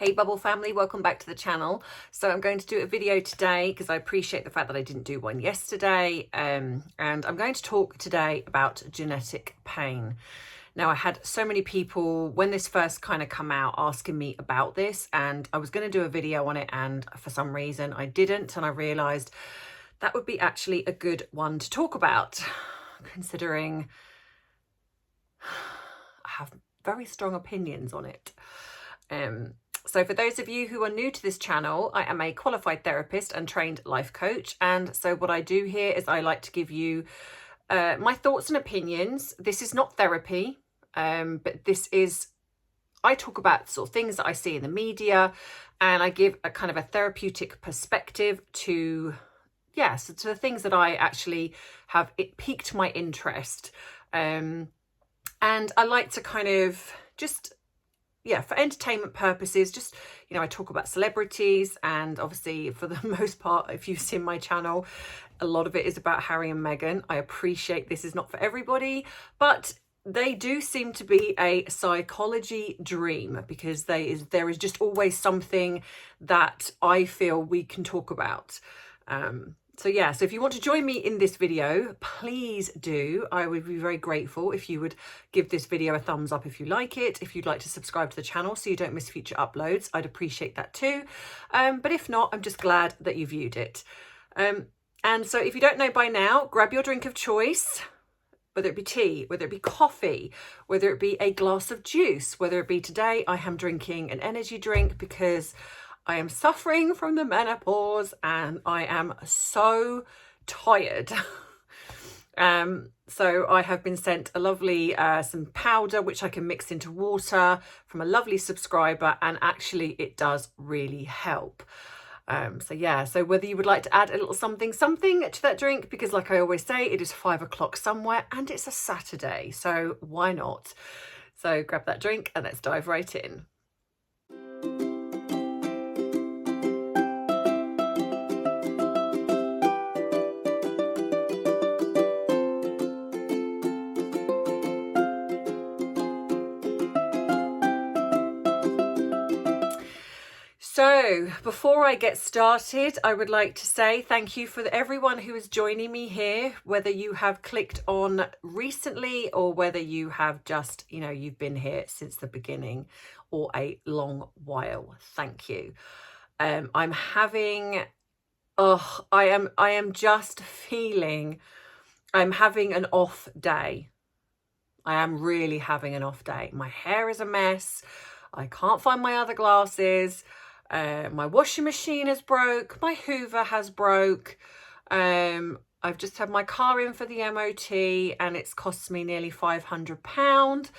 Hey Bubble family, welcome back to the channel. So I'm going to do a video today because I appreciate the fact that I didn't do one yesterday, and I'm going to talk today about genetic pain. Now, I had so many people when this first kind of come out asking me about this, and I was going to do a video on it, and for some reason I didn't, and I realized that would be actually a good one to talk about, considering I have very strong opinions on it. So for those of you who are new to this channel, I am a qualified therapist and trained life coach. And so what I do here is I like to give you my thoughts and opinions. This is not therapy, but I talk about sort of things that I see in the media, and I give a kind of a therapeutic perspective to, so to the things that I actually have, it piqued my interest. And I like to kind of just, for entertainment purposes, just, I talk about celebrities, and obviously for the most part, if you've seen my channel, a lot of it is about Harry and Meghan. I appreciate this is not for everybody, but they do seem to be a psychology dream, because there is just always something that I feel we can talk about. So if you want to join me in this video, please do. I would be very grateful if you would give this video a thumbs up if you like it. If you'd like to subscribe to the channel so you don't miss future uploads, I'd appreciate that too. But if not, I'm just glad that you viewed it. And so if you don't know by now, grab your drink of choice, whether it be tea, whether it be coffee, whether it be a glass of juice, whether it be today, I am drinking an energy drink because I am suffering from the menopause and I am so tired. So I have been sent a lovely, some powder, which I can mix into water from a lovely subscriber. And actually it does really help. So whether you would like to add a little something to that drink, because like I always say, it is 5 o'clock somewhere and it's a Saturday. So why not? So grab that drink and let's dive right in. So before I get started, I would like to say thank you for everyone who is joining me here, whether you have clicked on recently or whether you have just, you've been here since the beginning or a long while. Thank you. I am just feeling, I'm having an off day. I am really having an off day. My hair is a mess. I can't find my other glasses. My washing machine has broke. My Hoover has broke. I've just had my car in for the MOT and it's cost me nearly £500.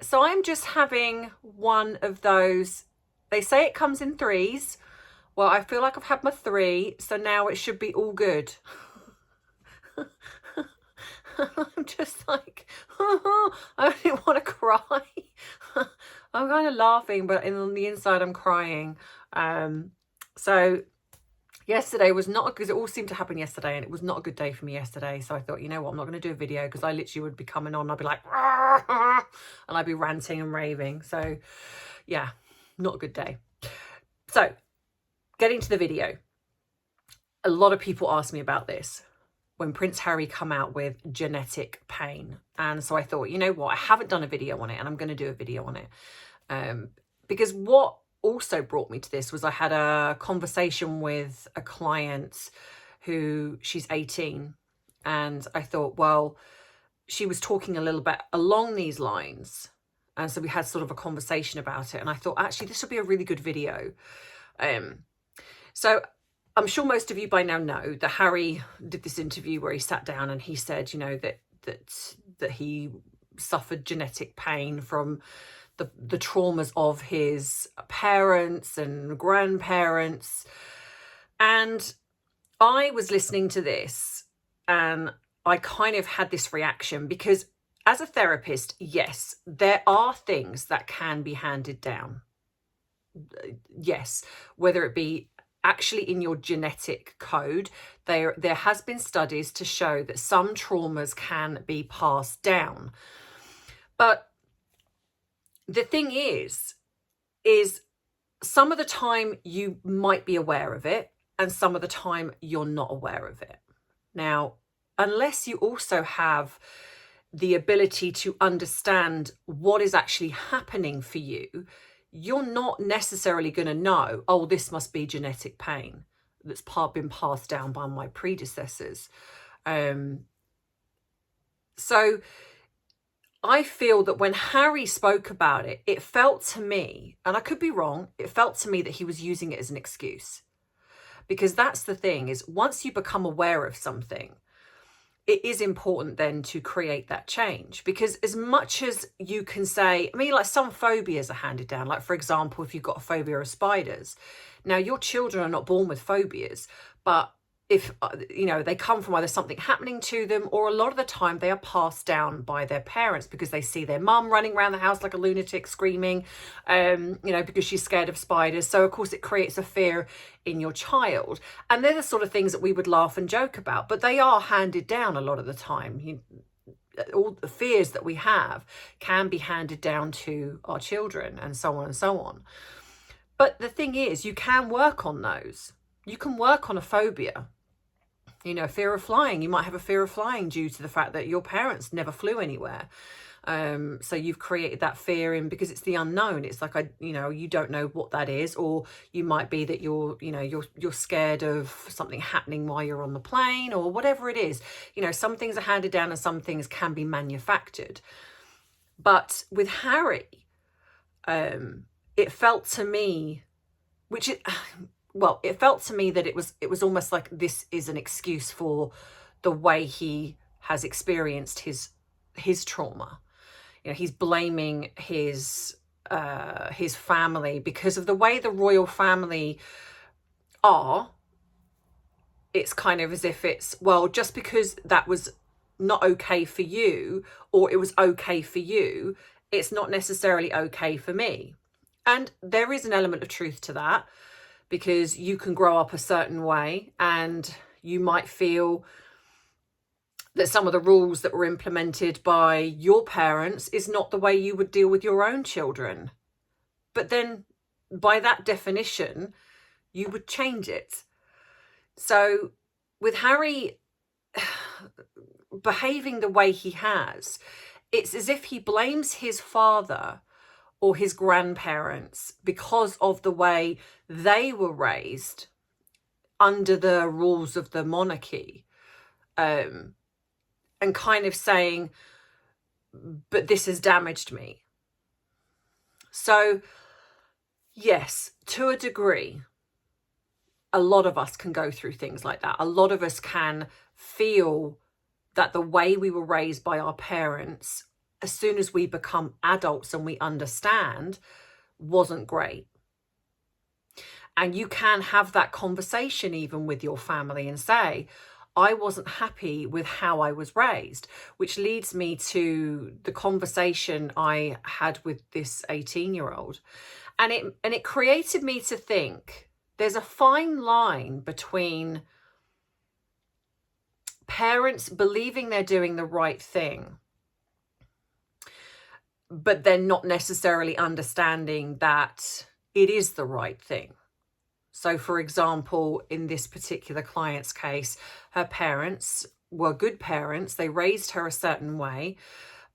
So I'm just having one of those. They say it comes in threes. Well, I feel like I've had my 3, so now it should be all good. I'm just like, I don't want to cry. I'm kind of laughing, but on the inside I'm crying. So yesterday was not, because it all seemed to happen yesterday, and it was not a good day for me yesterday. So I thought, you know what, I'm not going to do a video, because I literally would be coming on, I'd be like, and I'd be ranting and raving. So yeah, not a good day. So getting to the video, a lot of people ask me about this when Prince Harry come out with genetic pain. And so I thought, you know what, I haven't done a video on it, and I'm going to do a video on it. Because what also brought me to this was I had a conversation with a client who, she's 18. And I thought, well, she was talking a little bit along these lines. And so we had sort of a conversation about it. And I thought, actually, this would be a really good video. So I'm sure most of you by now know that Harry did this interview where he sat down and he said, that he suffered genetic pain from the traumas of his parents and grandparents. And I was listening to this and I kind of had this reaction, because as a therapist, yes, there are things that can be handed down. Yes, whether it be actually in your genetic code, there has been studies to show that some traumas can be passed down. But the thing is some of the time you might be aware of it, and some of the time you're not aware of it. Now, unless you also have the ability to understand what is actually happening for you, you're not necessarily going to know, oh, this must be genetic pain that's been passed down by my predecessors. So I feel that when Harry spoke about it, it felt to me, and I could be wrong, it felt to me that he was using it as an excuse. Because that's the thing, is once you become aware of something, it is important then to create that change. Because as much as you can say, I mean, like some phobias are handed down. Like, for example, if you've got a phobia of spiders. Now, your children are not born with phobias, but if, you know, they come from either something happening to them, or a lot of the time they are passed down by their parents because they see their mum running around the house like a lunatic screaming, you know, because she's scared of spiders. So of course it creates a fear in your child. And they're the sort of things that we would laugh and joke about, but they are handed down a lot of the time. All the fears that we have can be handed down to our children, and so on and so on. But the thing is, you can work on those. You can work on a phobia. You know, fear of flying. You might have a fear of flying due to the fact that your parents never flew anywhere. So you've created that fear in, because it's the unknown. It's like, you know, you don't know what that is. Or you might be that you're scared of something happening while you're on the plane, or whatever it is. You know, some things are handed down and some things can be manufactured. But with Harry, it felt to me, it felt to me that it was almost like this is an excuse for the way he has experienced his trauma. You know, he's blaming his family because of the way the royal family are. It's kind of as if it's, well, just because that was not okay for you, or it was okay for you, it's not necessarily okay for me. And there is an element of truth to that, because you can grow up a certain way and you might feel that some of the rules that were implemented by your parents is not the way you would deal with your own children. But then by that definition, you would change it. So with Harry behaving the way he has, it's as if he blames his father or his grandparents because of the way they were raised under the rules of the monarchy, and kind of saying, but this has damaged me. So yes, to a degree, a lot of us can go through things like that. A lot of us can feel that the way we were raised by our parents, as soon as we become adults and we understand, wasn't great. And you can have that conversation even with your family and say, I wasn't happy with how I was raised, which leads me to the conversation I had with this 18-year-old. And it created me to think there's a fine line between parents believing they're doing the right thing, but then not necessarily understanding that it is the right thing. So, for example, in this particular client's case, her parents were good parents. They raised her a certain way.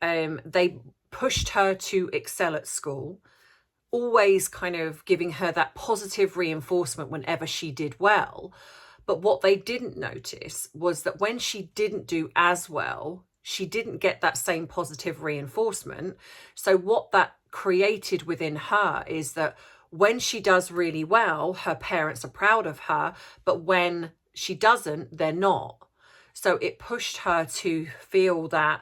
They pushed her to excel at school, always kind of giving her that positive reinforcement whenever she did well. But what they didn't notice was that when she didn't do as well, she didn't get that same positive reinforcement. So what that created within her is that when she does really well, her parents are proud of her, but when she doesn't, they're not. So it pushed her to feel that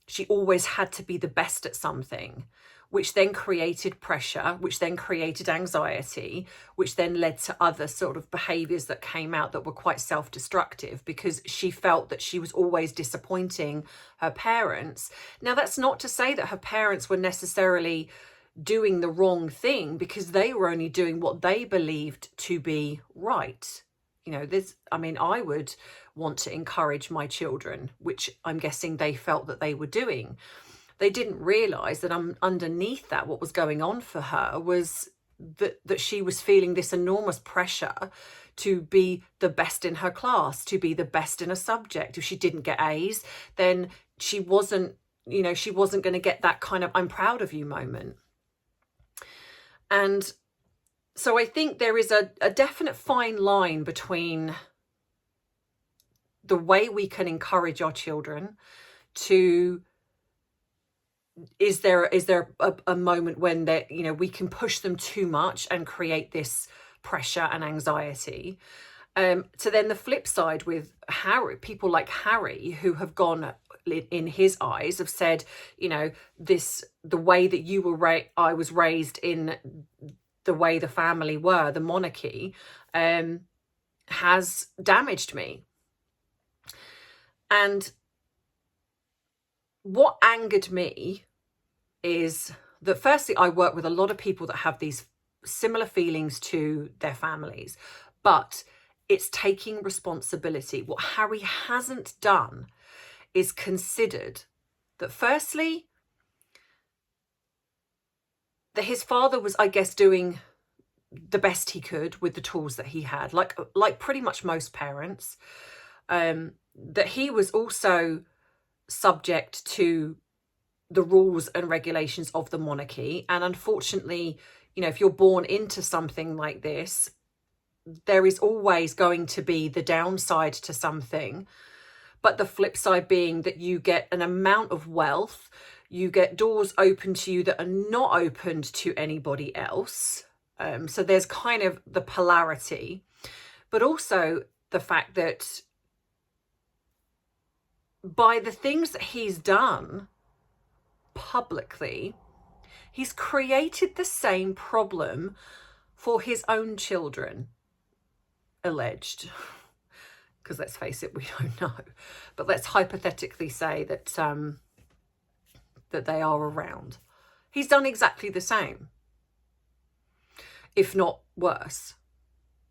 she always had to be the best at something, which then created pressure, which then created anxiety, which then led to other sort of behaviours that came out that were quite self-destructive, because she felt that she was always disappointing her parents. Now, that's not to say that her parents were necessarily doing the wrong thing, because they were only doing what they believed to be right. You know, I would want to encourage my children, which I'm guessing they felt that they were doing. They didn't realise that underneath that, what was going on for her was that she was feeling this enormous pressure to be the best in her class, to be the best in a subject. If she didn't get A's, then she wasn't going to get that kind of I'm proud of you moment. And so I think there is a definite fine line between the way we can encourage our children to, is there a moment when we can push them too much and create this pressure and anxiety, to then the flip side with Harry, people like Harry, who have gone, in his eyes, have said, the way that you were I was raised in, the way the family were, the monarchy, has damaged me. And what angered me is that, firstly, I work with a lot of people that have these similar feelings to their families, but it's taking responsibility. What Harry hasn't done is considered that, firstly, that his father was, I guess, doing the best he could with the tools that he had, like pretty much most parents, that he was also subject to the rules and regulations of the monarchy. And unfortunately, if you're born into something like this, there is always going to be the downside to something, but the flip side being that you get an amount of wealth, you get doors open to you that are not opened to anybody else. So there's kind of the polarity, but also the fact that by the things that he's done publicly, he's created the same problem for his own children, alleged. Because let's face it, we don't know. But let's hypothetically say that that they are around. He's done exactly the same, if not worse,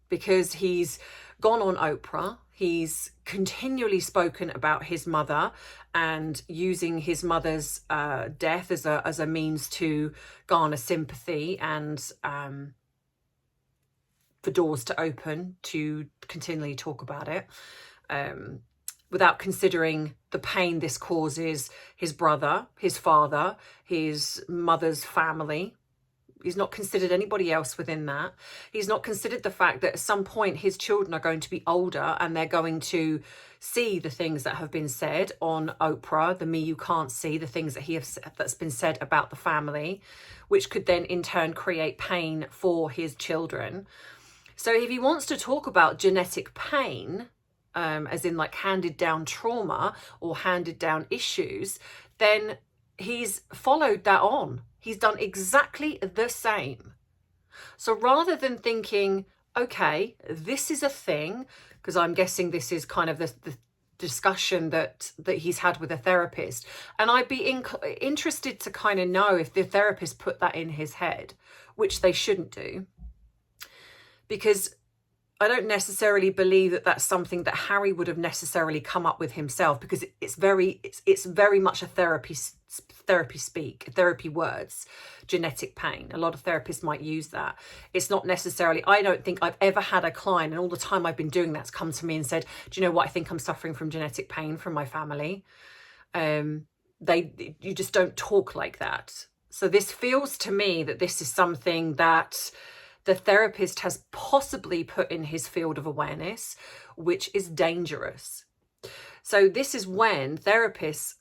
because he's gone on Oprah. He's continually spoken about his mother and using his mother's death as a means to garner sympathy and for doors to open to continually talk about it, without considering the pain this causes his brother, his father, his mother's family. He's not considered anybody else within that. He's not considered the fact that at some point his children are going to be older and they're going to see the things that have been said on Oprah, the Me You Can't See, the things that's been said about the family, which could then in turn create pain for his children. So if he wants to talk about genetic pain, as in like handed down trauma or handed down issues, then he's followed that on. He's done exactly the same. So rather than thinking, okay, this is a thing, because I'm guessing this is kind of the discussion that he's had with a therapist, and I'd be interested to kind of know if the therapist put that in his head, which they shouldn't do, because I don't necessarily believe that that's something that Harry would have necessarily come up with himself, because it's very much a therapy speak, therapy words, genetic pain. A lot of therapists might use that. It's not necessarily, I don't think I've ever had a client, and all the time I've been doing that's come to me and said, do you know what, I think I'm suffering from genetic pain from my family. You just don't talk like that. So this feels to me that this is something that the therapist has possibly put in his field of awareness, which is dangerous. So this is when therapists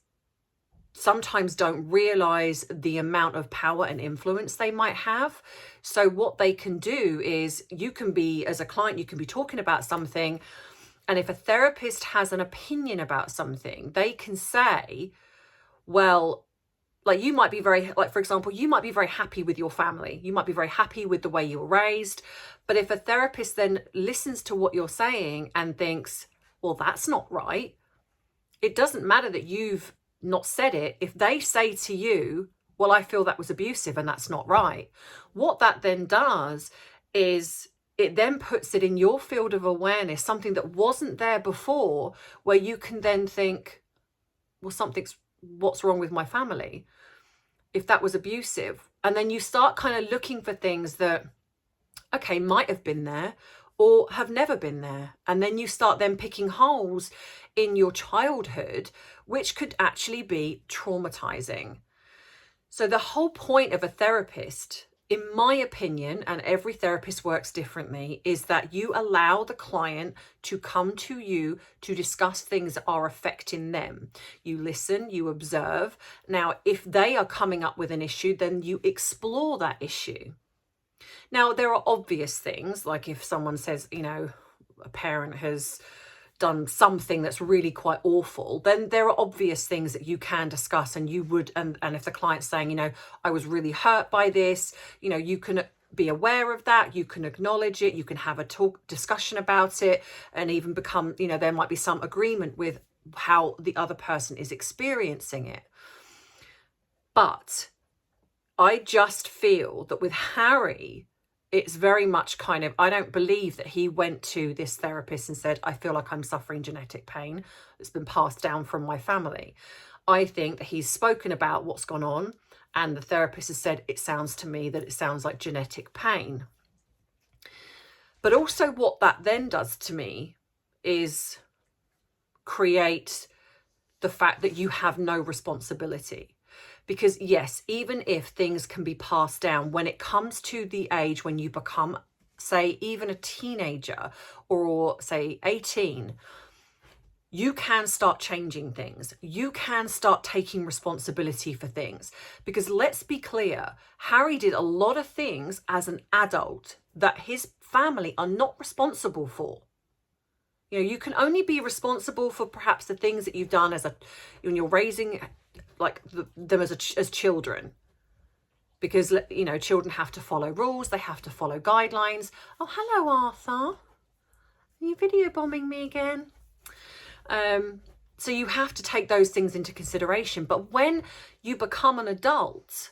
sometimes don't realize the amount of power and influence they might have. So what they can do is, you can be, as a client, you can be talking about something, and if a therapist has an opinion about something, they can say, well, like, you might be very, like, for example, you might be very happy with your family. You might be very happy with the way you were raised. But if a therapist then listens to what you're saying and thinks, well, that's not right, it doesn't matter that you've not said it. If they say to you, well, I feel that was abusive and that's not right, what that then does is it then puts it in your field of awareness, something that wasn't there before, where you can then think, well, what's wrong with my family if that was abusive? And then you start kind of looking for things that okay, might have been there or have never been there. And then you start then picking holes in your childhood, which could actually be traumatizing. So the whole point of a therapist, in my opinion, and every therapist works differently, is that you allow the client to come to you to discuss things that are affecting them. You listen, you observe. Now, if they are coming up with an issue, then you explore that issue. Now, there are obvious things, like if someone says, a parent has done something that's really quite awful, then there are obvious things that you can discuss, and you would, and if the client's saying, I was really hurt by this, you can be aware of that, you can acknowledge it, you can have a discussion about it, and even become, there might be some agreement with how the other person is experiencing it. But I just feel that with Harry, it's very much kind of, I don't believe that he went to this therapist and said, I feel like I'm suffering genetic pain that's been passed down from my family. I think that he's spoken about what's gone on, and the therapist has said, it sounds to me that it sounds like genetic pain. But also what that then does to me is create the fact that you have no responsibility. Because yes, even if things can be passed down, when it comes to the age when you become, say, even a teenager or say 18, you can start changing things. You can start taking responsibility for things. Because let's be clear, Harry did a lot of things as an adult that his family are not responsible for. You can only be responsible for perhaps the things that you've done when you're raising them as children, because children have to follow rules, they have to follow guidelines. Oh, hello, Arthur, are you video bombing me again? So you have to take those things into consideration. But when you become an adult,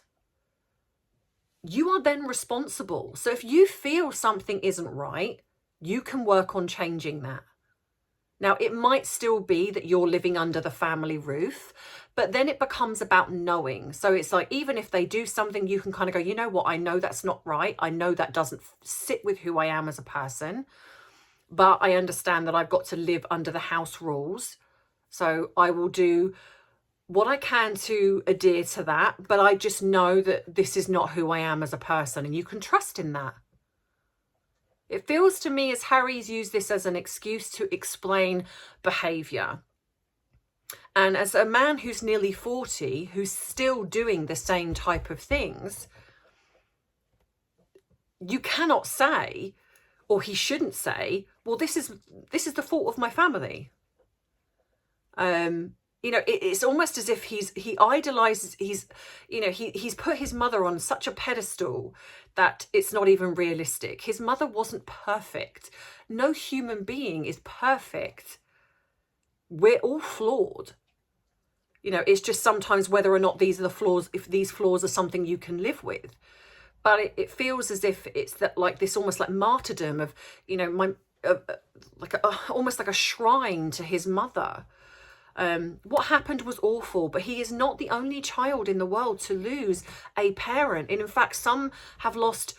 you are then responsible. So if you feel something isn't right, you can work on changing that. Now, it might still be that you're living under the family roof, but then it becomes about knowing. So it's like, even if they do something, you can kind of go, you know what, I know that's not right. I know that doesn't sit with who I am as a person, but I understand that I've got to live under the house rules. So I will do what I can to adhere to that, but I just know that this is not who I am as a person, and you can trust in that. It feels to me as Harry's used this as an excuse to explain behaviour. And as a man who's nearly 40, who's still doing the same type of things, you cannot say, or he shouldn't say, well, this is the fault of my family. It's almost as if he idolizes, he's put his mother on such a pedestal that it's not even realistic. His mother wasn't perfect. No human being is perfect. We're all flawed. It's just sometimes whether or not these are the flaws, if these flaws are something you can live with. But it feels as if it's that, like this almost like martyrdom of, almost like a shrine to his mother. What happened was awful, but he is not the only child in the world to lose a parent. And in fact, some have lost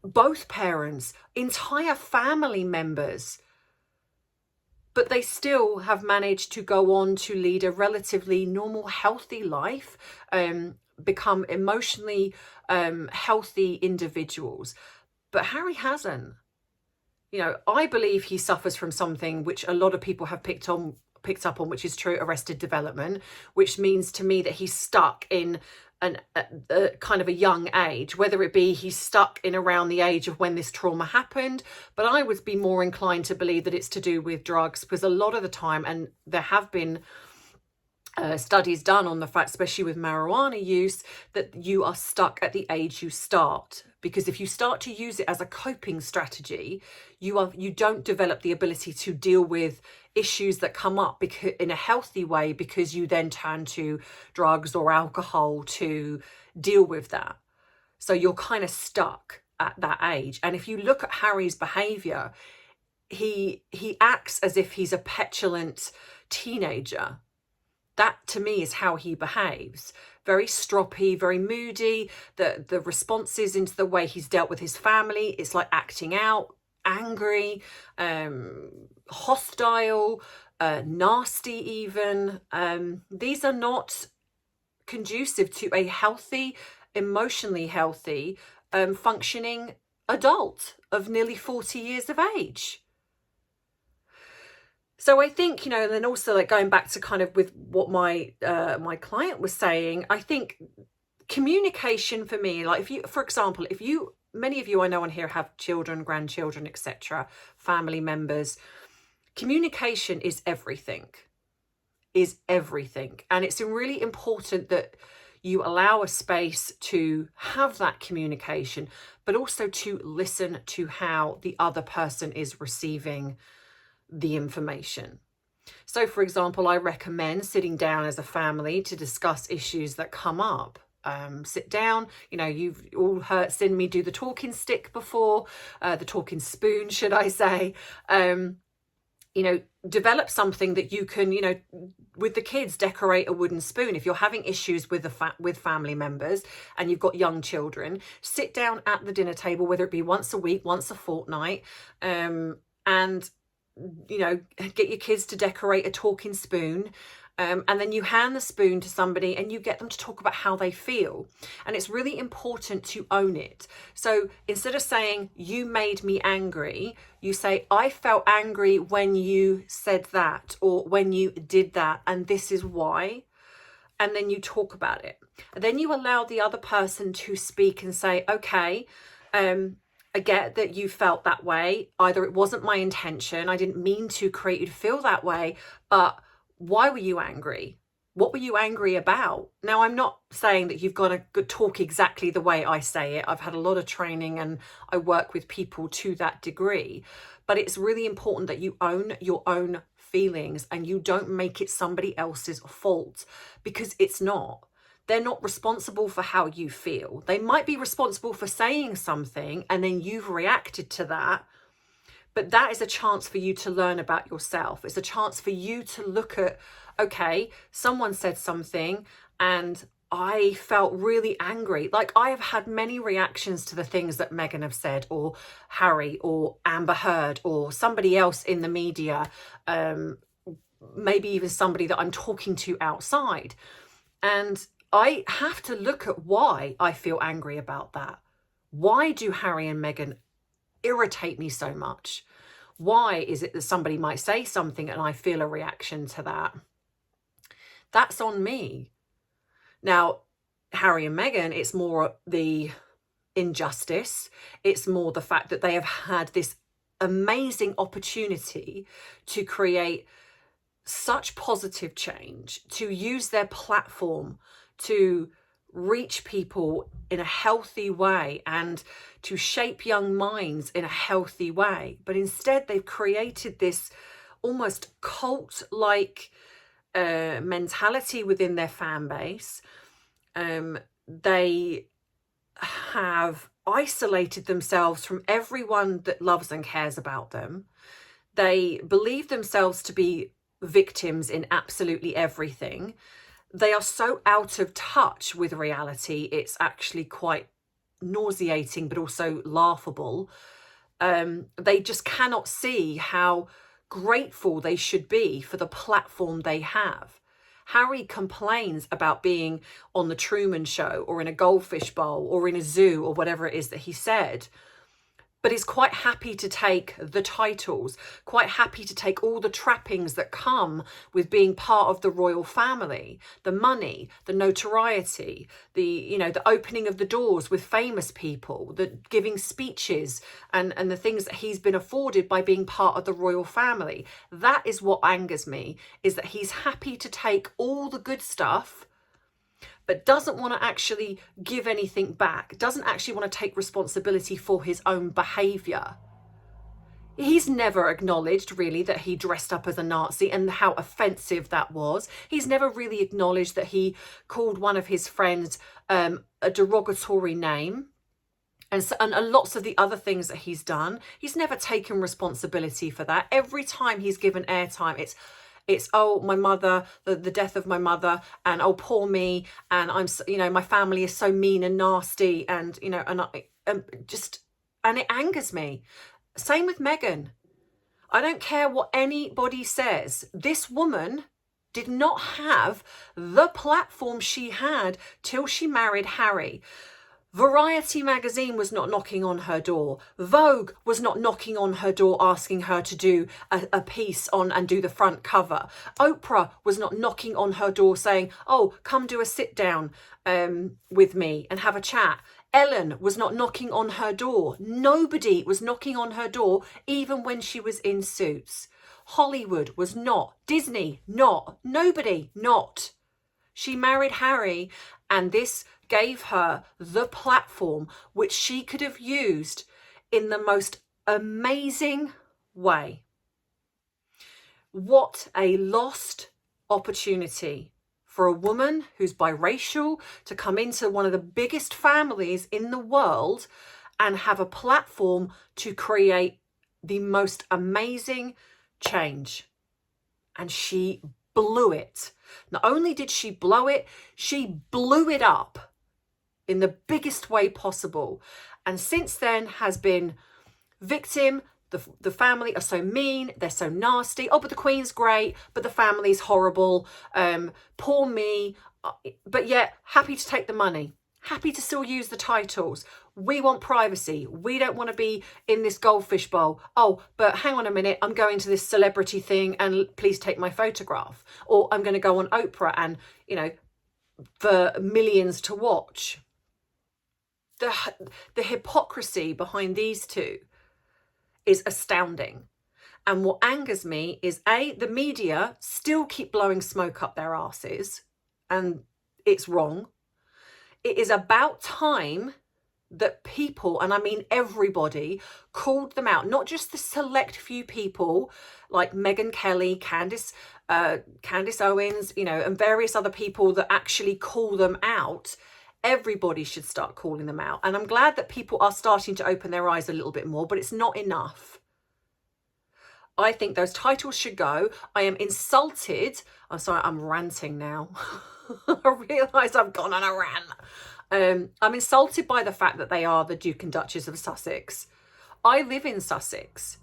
both parents, entire family members, but they still have managed to go on to lead a relatively normal, healthy life, become emotionally healthy individuals. But Harry hasn't. I believe he suffers from something which a lot of people have picked up on, which is true arrested development, which means to me that he's stuck in a kind of a young age, whether it be he's stuck in around the age of when this trauma happened. But I would be more inclined to believe that it's to do with drugs, because a lot of the time, and there have been studies done on the fact, especially with marijuana use, that you are stuck at the age you start. Because if you start to use it as a coping strategy, you don't develop the ability to deal with issues that come up in a healthy way, because you then turn to drugs or alcohol to deal with that. So you're kind of stuck at that age. And if you look at Harry's behaviour, he acts as if he's a petulant teenager. that to me is how he behaves. Very stroppy, very moody. The responses into the way he's dealt with his family, it's like acting out, angry, hostile, nasty even. These are not conducive to a healthy, emotionally healthy, functioning adult of nearly 40 years of age. So I think, and then also like going back to kind of with what my my client was saying, I think communication for me, like for example, many of you I know on here have children, grandchildren, etc., family members. Communication is everything. And it's really important that you allow a space to have that communication, but also to listen to how the other person is receiving the information. So for example, I recommend sitting down as a family to discuss issues that come up. Sit down, you've all seen me do the talking stick before, the talking spoon, should I say. Develop something that you can, with the kids, decorate a wooden spoon. If you're having issues with with family members and you've got young children, sit down at the dinner table, whether it be once a week, once a fortnight, and get your kids to decorate a talking spoon. And then you hand the spoon to somebody and you get them to talk about how they feel. And it's really important to own it. So instead of saying, you made me angry, you say, I felt angry when you said that, or when you did that, and this is why. And then you talk about it. And then you allow the other person to speak and say, okay, I get that you felt that way. Either it wasn't my intention, I didn't mean to create you to feel that way, but why were you angry? What were you angry about? Now, I'm not saying that you've got to talk exactly the way I say it. I've had a lot of training and I work with people to that degree, but it's really important that you own your own feelings and you don't make it somebody else's fault, because it's not. They're not responsible for how you feel. They might be responsible for saying something and then you've reacted to that. But that is a chance for you to learn about yourself. It's a chance for you to look at, okay, someone said something and I felt really angry. Like, I have had many reactions to the things that Meghan have said, or Harry, or Amber Heard, or somebody else in the media, maybe even somebody that I'm talking to outside. And I have to look at why I feel angry about that. Why do Harry and Meghan irritate me so much? Why is it that somebody might say something and I feel a reaction to that? That's on me. Now, Harry and Meghan, it's more the injustice. It's more the fact that they have had this amazing opportunity to create such positive change, to use their platform to reach people in a healthy way and to shape young minds in a healthy way. But instead, they've created this almost cult-like mentality within their fan base. They have isolated themselves from everyone that loves and cares about them. They believe themselves to be victims in absolutely everything. They are so out of touch with reality, it's actually quite nauseating, but also laughable. They just cannot see how grateful they should be for the platform they have. Harry complains about being on the Truman Show or in a goldfish bowl or in a zoo or whatever it is that he said, but is quite happy to take the titles, quite happy to take all the trappings that come with being part of the royal family, the money, the notoriety, the opening of the doors with famous people, the giving speeches and the things that he's been afforded by being part of the royal family. That is what angers me, is that he's happy to take all the good stuff, but doesn't want to actually give anything back, doesn't actually want to take responsibility for his own behaviour. He's never acknowledged really that he dressed up as a Nazi and how offensive that was. He's never really acknowledged that he called one of his friends a derogatory name, and lots of the other things that he's done. He's never taken responsibility for that. Every time he's given airtime, It's, oh, my mother, the death of my mother, and oh, poor me, and I'm, you know, my family is so mean and nasty, and, you know, and and it angers me. Same with Meghan. I don't care what anybody says. This woman did not have the platform she had till she married Harry. Variety magazine was not knocking on her door. Vogue was not knocking on her door asking her to do a piece on and do the front cover. Oprah was not knocking on her door saying, oh, come do a sit down with me and have a chat. Ellen was not knocking on her door. Nobody was knocking on her door, even when she was in Suits. Hollywood was not. Disney, not. Nobody, not. She married Harry, and this gave her the platform which she could have used in the most amazing way. What a lost opportunity for a woman who's biracial to come into one of the biggest families in the world and have a platform to create the most amazing change. And she blew it. Not only did she blow it, she blew it up in the biggest way possible. And since then has been victim. The family are so mean, they're so nasty. Oh, but the Queen's great, but the family's horrible. Poor me. But yet happy to take the money, happy to still use the titles. We want privacy. We don't want to be in this goldfish bowl. Oh, but hang on a minute, I'm going to this celebrity thing and please take my photograph. Or I'm going to go on Oprah and, you know, for millions to watch. The hypocrisy behind these two is astounding. And what angers me is the media still keep blowing smoke up their asses, and it's wrong. It is about time that people, and I mean everybody, called them out, not just the select few people like Megyn Kelly, Candace Owens, you know, and various other people that actually call them out. Everybody should start calling them out. And I'm glad that people are starting to open their eyes a little bit more, but it's not enough. I think those titles should go. I am insulted. I'm sorry, I'm ranting now. I realise I've gone on a rant. I'm insulted by the fact that they are the Duke and Duchess of Sussex. I live in Sussex.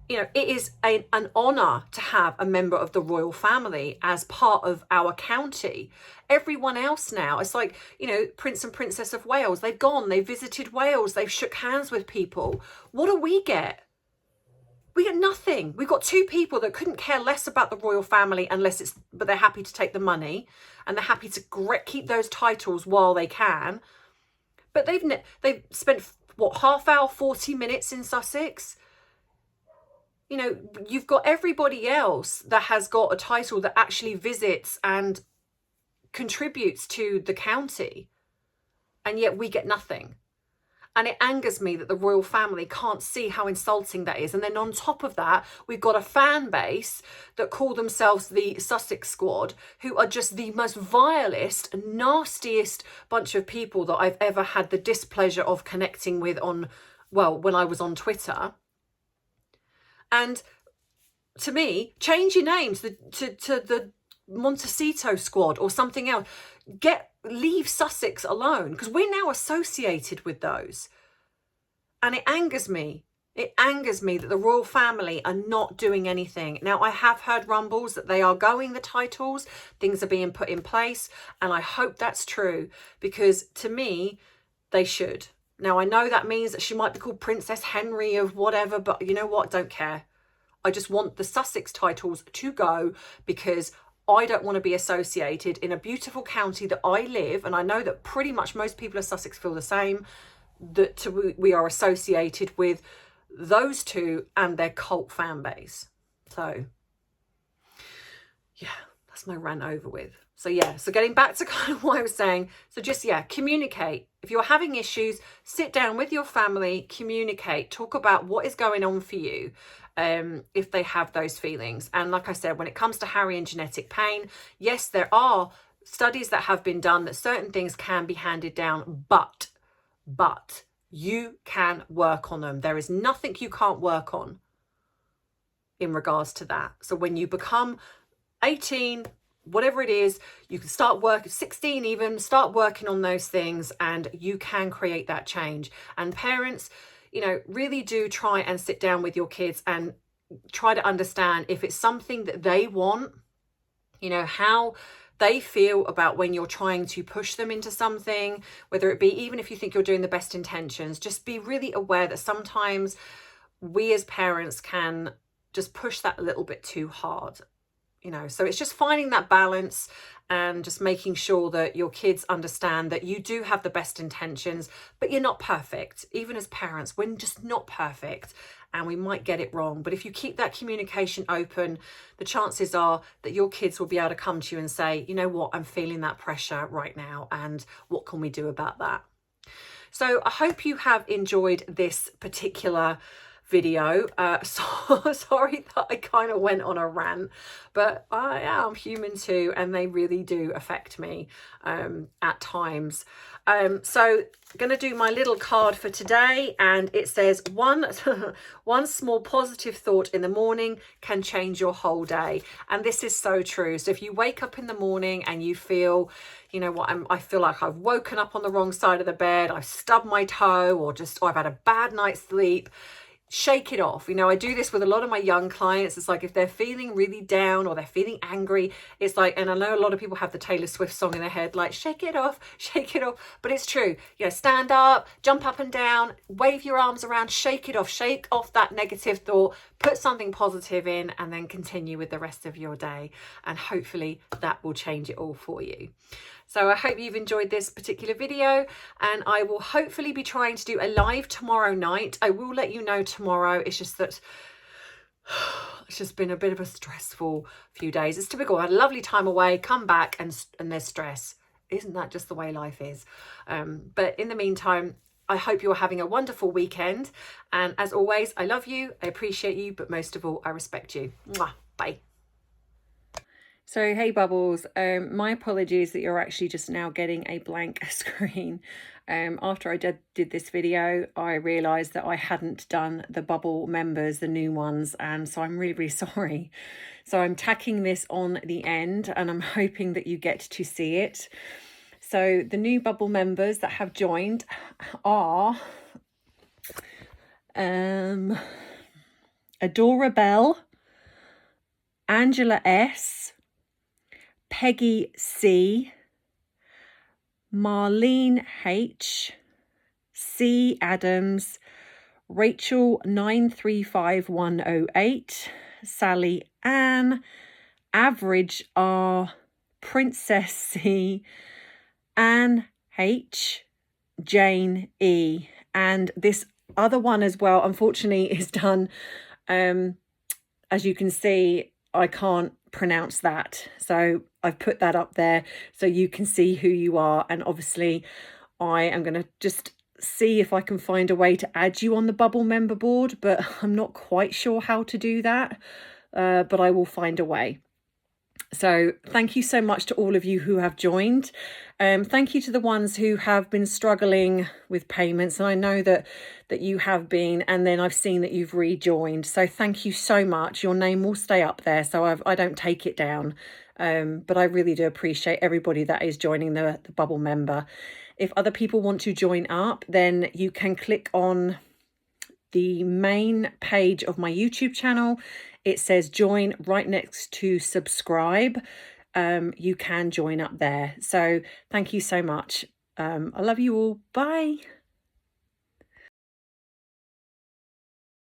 You know, it is an honour to have a member of the royal family as part of our county. Everyone else now, it's like, you know, Prince and Princess of Wales. They've gone, they've visited Wales, they've shook hands with people. What do we get? We get nothing. We've got two people that couldn't care less about the royal family but they're happy to take the money and they're happy to keep those titles while they can. But they've spent, what, half hour, 40 minutes in Sussex? You know, you've got everybody else that has got a title that actually visits and contributes to the county, and yet we get nothing. And it angers me that the royal family can't see how insulting that is. And then on top of that, we've got a fan base that call themselves the Sussex Squad, who are just the most vilest, nastiest bunch of people that I've ever had the displeasure of connecting with when I was on Twitter. And to me, change your names to the Montecito Squad or something else. Leave Sussex alone, because we're now associated with those. And it angers me. It angers me that the royal family are not doing anything. Now, I have heard rumbles that they are going the titles. Things are being put in place. And I hope that's true, because to me, they should. Now, I know that means that she might be called Princess Henry of whatever, but you know what? Don't care. I just want the Sussex titles to go, because I don't want to be associated in a beautiful county that I live. And I know that pretty much most people of Sussex feel the same, that we are associated with those two and their cult fan base. So, yeah, that's my rant over with. So yeah, so getting back to kind of what I was saying. So just, yeah, communicate. If you're having issues, sit down with your family, communicate, talk about what is going on for you. If they have those feelings. And like I said, when it comes to Harry and genetic pain, yes, there are studies that have been done that certain things can be handed down, but you can work on them. There is nothing you can't work on. in regards to that. So when you become 18, whatever it is, you can start work, 16 even, start working on those things, and you can create that change. And parents, you know, really do try and sit down with your kids and try to understand if it's something that they want, you know, how they feel about when you're trying to push them into something, whether it be, even if you think you're doing the best intentions, just be really aware that sometimes we as parents can just push that a little bit too hard, you know. So it's just finding that balance and just making sure that your kids understand that you do have the best intentions, but you're not perfect. Even as parents, we're just not perfect, and we might get it wrong. But if you keep that communication open, the chances are that your kids will be able to come to you and say, you know what, I'm feeling that pressure right now, and what can we do about that? So I hope you have enjoyed this particular video. Sorry that I kind of went on a rant, but I am human too, and they really do affect me at times. So going to do my little card for today, and it says one small positive thought in the morning can change your whole day. And this is so true. So if you wake up in the morning and you feel, you know what, I feel like I've woken up on the wrong side of the bed, I've stubbed my toe, or I've had a bad night's sleep, shake it off. You know, I do this with a lot of my young clients. It's like if they're feeling really down or they're feeling angry, it's like, and I know a lot of people have the Taylor Swift song in their head, like shake it off, but it's true. You know, stand up, jump up and down, wave your arms around, shake it off, shake off that negative thought, put something positive in, and then continue with the rest of your day. And hopefully that will change it all for you. So I hope you've enjoyed this particular video, and I will hopefully be trying to do a live tomorrow night. I will let you know tomorrow. It's just that it's just been a bit of a stressful few days. It's typical. I had a lovely time away, come back and there's stress. Isn't that just the way life is? But in the meantime, I hope you're having a wonderful weekend. And as always, I love you, I appreciate you, but most of all, I respect you. Mwah. Bye. So, hey Bubbles, my apologies that you're actually just now getting a blank screen. After I did this video, I realised that I hadn't done the bubble members, the new ones, and so I'm really, really sorry. So I'm tacking this on the end, and I'm hoping that you get to see it. So the new bubble members that have joined are Adora Bell, Angela S, Peggy C, Marlene H, C Adams, Rachel 935108, Sally Ann, Average R, Princess C, Anne H, Jane E, and this other one as well, unfortunately, is done. As you can see, I can't pronounce that, so I've put that up there so you can see who you are. And obviously I am going to just see if I can find a way to add you on the bubble member board, but I'm not quite sure how to do that, but I will find a way. So thank you so much to all of you who have joined. Thank you to the ones who have been struggling with payments. And I know that you have been, and then I've seen that you've rejoined. So thank you so much. Your name will stay up there, so I don't take it down. But I really do appreciate everybody that is joining the bubble member. If other people want to join up, then you can click on the main page of my YouTube channel. It says join right next to subscribe. You can join up there. So thank you so much. I love you all. Bye.